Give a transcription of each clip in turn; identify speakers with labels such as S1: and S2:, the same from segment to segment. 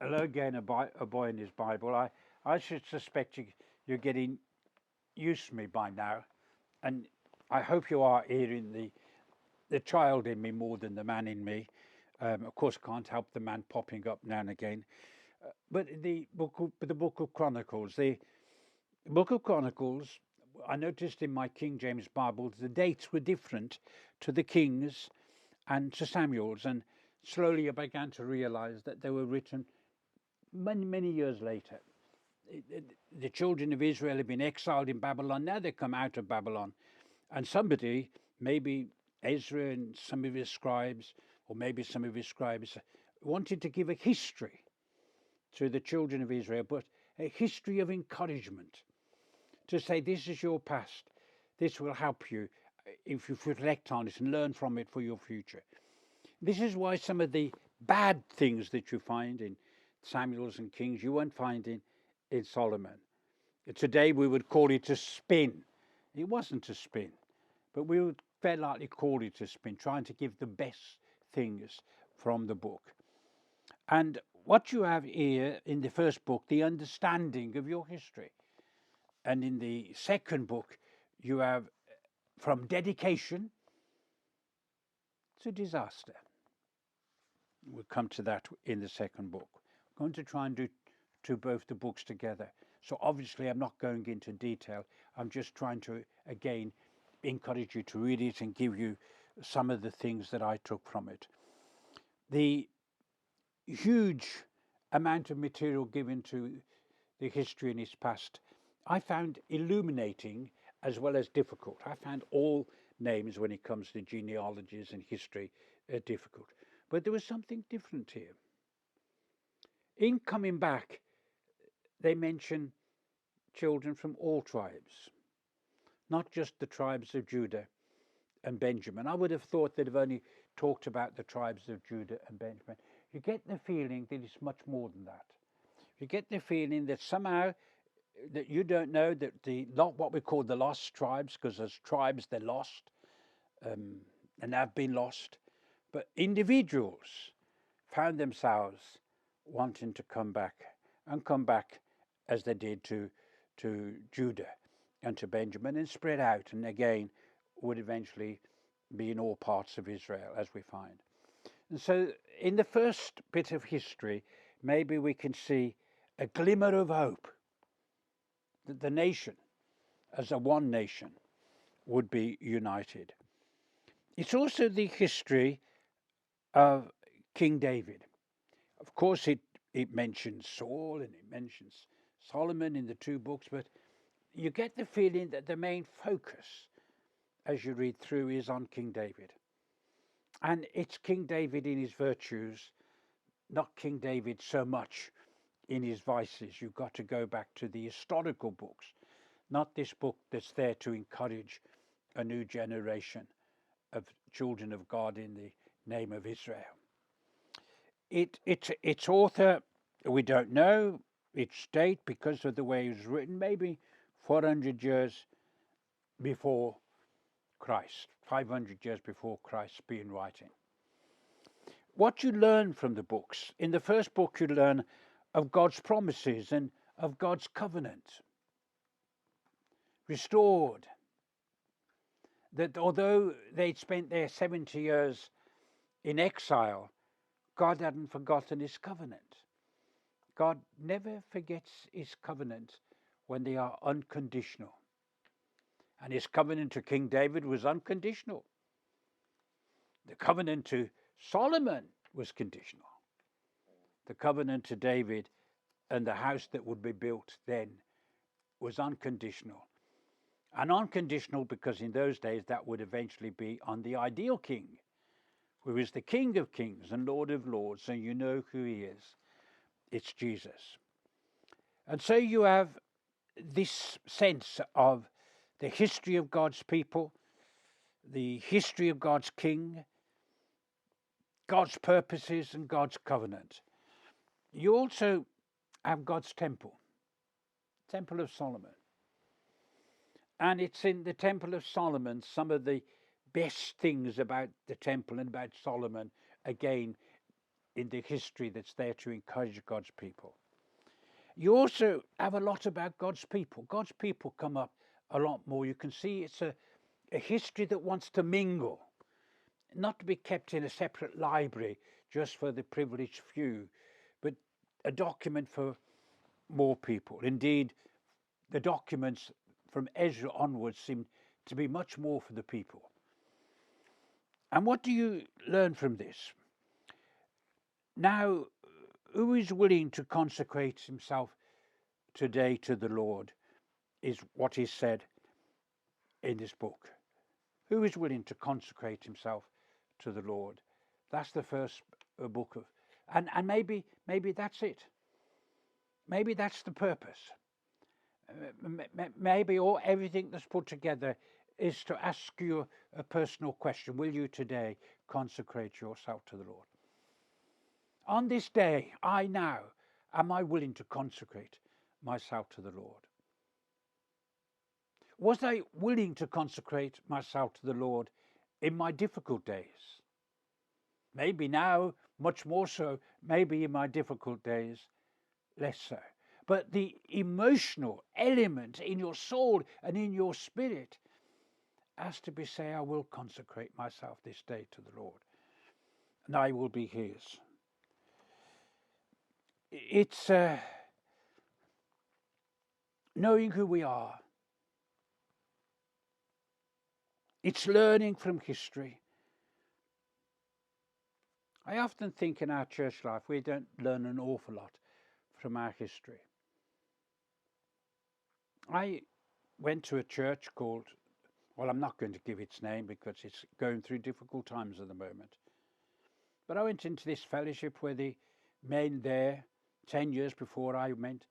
S1: Hello again, a boy in his Bible. I should suspect you're getting used to me by now, and I hope you are hearing the child in me more than the man in me. Of course, can't help the man popping up now and again. But the book of Chronicles, the book of Chronicles, I noticed in my King James Bible the dates were different to the Kings and to Samuel's, and slowly I began to realize that they were written many years later. The children of Israel have been exiled in Babylon. Now they come out of Babylon. And somebody, maybe Ezra and some of his scribes, or maybe some of his scribes, wanted to give a history to the children of Israel, but a history of encouragement to say, this is your past. This will help you if you reflect on it and learn from it for your future. This is why some of the bad things that you find in Samuel's and Kings, you won't find in Solomon. Today we would call it a spin. It wasn't a spin, but we would very likely call it a spin, trying to give the best things from the book. And what you have here in the first book, the understanding of your history. And in the second book, you have from dedication to disaster. We'll come to that in the second book. I'm going to try and do both the books together. So obviously I'm not going into detail. I'm just trying to, again, encourage you to read it and give you some of the things that I took from it. The huge amount of material given to the history in its past, I found illuminating as well as difficult. I found all names when it comes to genealogies and history difficult. But there was something different here. In coming back, they mention children from all tribes, not just the tribes of Judah and Benjamin. I would have thought they'd have only talked about the tribes of Judah and Benjamin. You get the feeling that it's much more than that. You get the feeling that somehow that you don't know that the not what we call the lost tribes, because as tribes they're lost and have been lost, but individuals found themselves wanting to come back and come back as they did to Judah and to Benjamin and spread out and again would eventually be in all parts of Israel as we find. And so in the first bit of history, maybe we can see a glimmer of hope that the nation as a one nation would be united. It's also the history of King David. Of course, it mentions Saul and it mentions Solomon in the two books, but you get the feeling that the main focus as you read through is on King David. And it's King David in his virtues, not King David so much in his vices. You've got to go back to the historical books, not this book that's there to encourage a new generation of children of God in the name of Israel. Its author, we don't know its date because of the way it was written, maybe 400 years before Christ, 500 years before Christ's being writing. What you learn from the books, in the first book you learn of God's promises and of God's covenant, restored, that although they'd spent their 70 years in exile, God hadn't forgotten his covenant. God never forgets his covenant when they are unconditional. And his covenant to King David was unconditional. The covenant to Solomon was conditional. The covenant to David and the house that would be built then was unconditional. And unconditional because in those days that would eventually be on the ideal king, who is the King of Kings and Lord of Lords, and you know who he is. It's Jesus. And so you have this sense of the history of God's people, the history of God's king, God's purposes and God's covenant. You also have God's temple, Temple of Solomon. And it's in the Temple of Solomon, some of the best things about the temple and about Solomon, again, in the history that's there to encourage God's people. You also have a lot about God's people. God's people come up a lot more. You can see it's a history that wants to mingle, not to be kept in a separate library just for the privileged few, but a document for more people. Indeed, the documents from Ezra onwards seem to be much more for the people. And what do you learn from this? Now, who is willing to consecrate himself today to the Lord is what is said in this book. Who is willing to consecrate himself to the Lord? That's the first book of, and maybe that's it. Maybe that's the purpose. Maybe all everything that's put together is to ask you a personal question. Will you today consecrate yourself to the Lord? On this day, am I willing to consecrate myself to the Lord? Was I willing to consecrate myself to the Lord in my difficult days? Maybe now, much more so. Maybe in my difficult days, less so. But the emotional element in your soul and in your spirit has to be say, I will consecrate myself this day to the Lord, and I will be his. It's knowing who we are. It's learning from history. I often think in our church life we don't learn an awful lot from our history. I went to a church called, well, I'm not going to give its name because it's going through difficult times at the moment. But I went into this fellowship where the men there, 10 years before I went,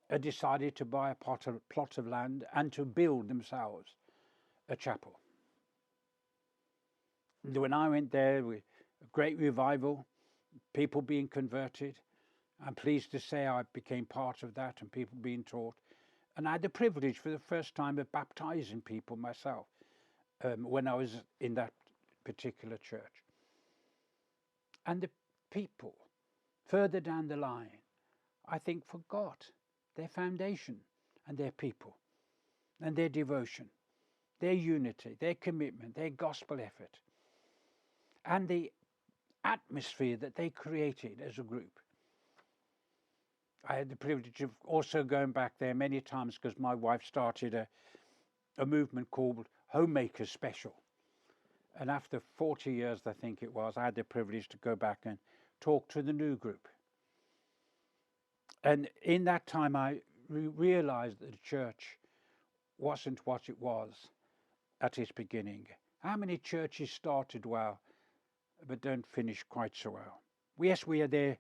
S1: had decided to buy a plot of land and to build themselves a chapel. And when I went there, with a great revival, people being converted, I'm pleased to say I became part of that and people being taught. And I had the privilege for the first time of baptizing people myself when I was in that particular church. And the people further down the line, I think, forgot their foundation and their people and their devotion, their unity, their commitment, their gospel effort, and the atmosphere that they created as a group. I had the privilege of also going back there many times because my wife started a movement called Homemakers Special. And after 40 years, I think it was, I had the privilege to go back and talk to the new group. And in that time, I realized that the church wasn't what it was at its beginning. How many churches started well, but don't finish quite so well? Yes, we are there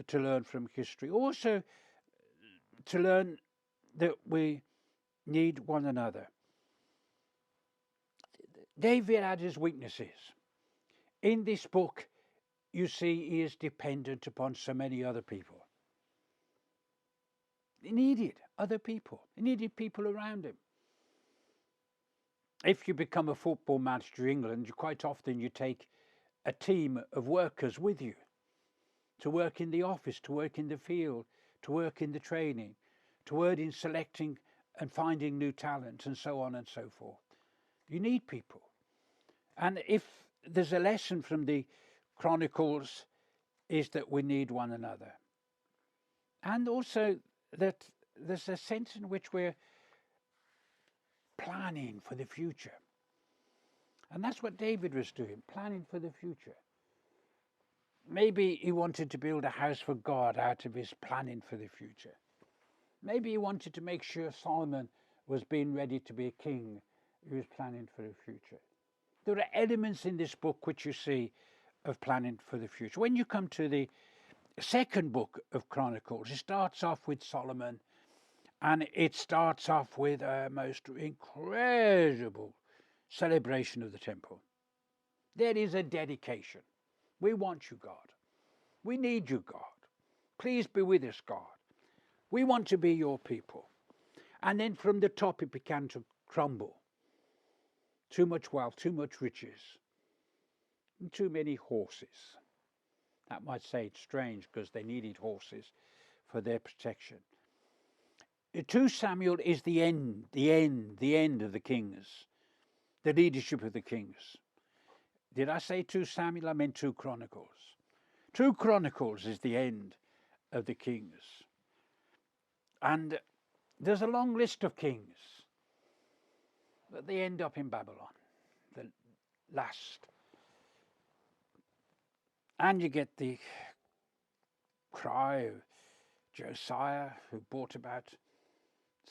S1: to learn from history. Also, to learn that we need one another. David had his weaknesses. In this book, you see he is dependent upon so many other people. He needed other people. He needed people around him. If you become a football manager in England, quite often you take a team of workers with you to work in the office, to work in the field, to work in the training, to work in selecting and finding new talent, and so on and so forth. You need people. And if there's a lesson from the Chronicles, is that we need one another. And also that there's a sense in which we're planning for the future. And that's what David was doing, planning for the future. Maybe he wanted to build a house for God out of his planning for the future. Maybe he wanted to make sure Solomon was being ready to be a king. He was planning for the future. There are elements in this book which you see of planning for the future. When you come to the second book of Chronicles, it starts off with Solomon, and it starts off with a most incredible celebration of the temple. There is a dedication. We want you, God. We need you, God. Please be with us, God. We want to be your people. And then from the top it began to crumble. Too much wealth, too much riches, and too many horses. That might say it's strange because they needed horses for their protection. 2 Samuel is the end of the kings, the leadership of the kings. Did I say 2 Samuel? I meant 2 Chronicles. 2 Chronicles is the end of the kings. And there's a long list of kings, but they end up in Babylon, the last. And you get the cry of Josiah, who brought about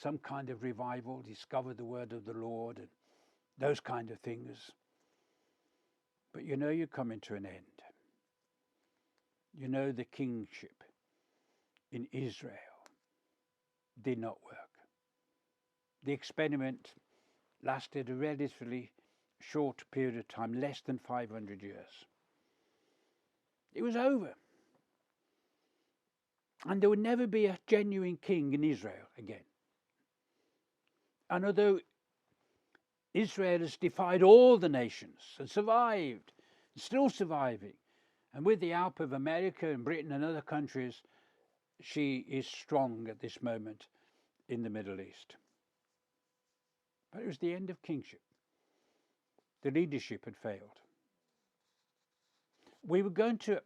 S1: some kind of revival, discovered the word of the Lord, and those kind of things. But you know you're coming to an end. You know the kingship in Israel did not work. The experiment lasted a relatively short period of time, less than 500 years. It was over. And there would never be a genuine king in Israel again. And although Israel has defied all the nations and survived, and still surviving, and with the help of America and Britain and other countries, she is strong at this moment in the Middle East. But it was the end of kingship. The leadership had failed. We were going to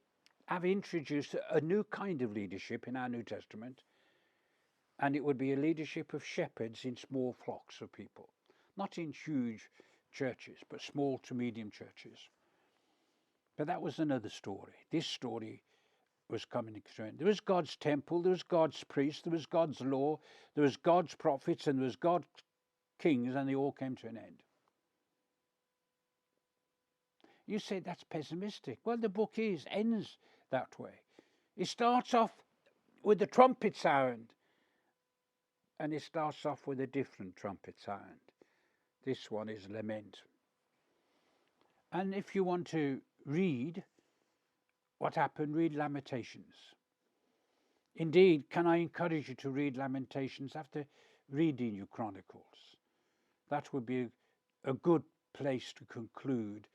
S1: have introduced a new kind of leadership in our New Testament, and it would be a leadership of shepherds in small flocks of people, not in huge churches, but small to medium churches. But that was another story. This story was coming to an end. There was God's temple, there was God's priests, there was God's law, there was God's prophets, and there was God's kings, and they all came to an end. You say that's pessimistic. Well, the book ends that way. It starts off with the trumpet sound, and it starts off with a different trumpet sound. This one is lament. And if you want to read what happened, read Lamentations. Indeed, can I encourage you to read Lamentations after reading your Chronicles? That would be a good place to conclude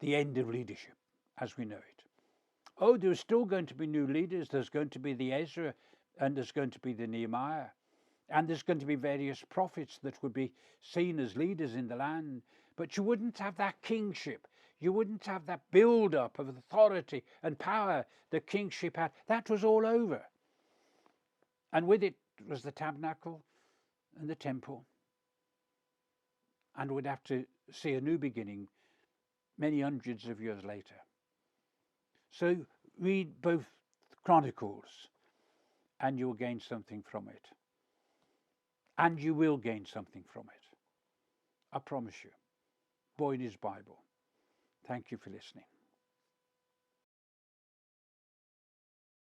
S1: the end of leadership as we know it. Oh, there's still going to be new leaders. There's going to be the Ezra, and there's going to be the Nehemiah, and there's going to be various prophets that would be seen as leaders in the land. But you wouldn't have that kingship. You wouldn't have that build-up of authority and power the kingship had. That was all over. And with it was the tabernacle and the temple. And we'd have to see a new beginning many hundreds of years later. So read both Chronicles and you'll gain something from it. And you will gain something from it. I promise you. Boy in his Bible. Thank you for listening.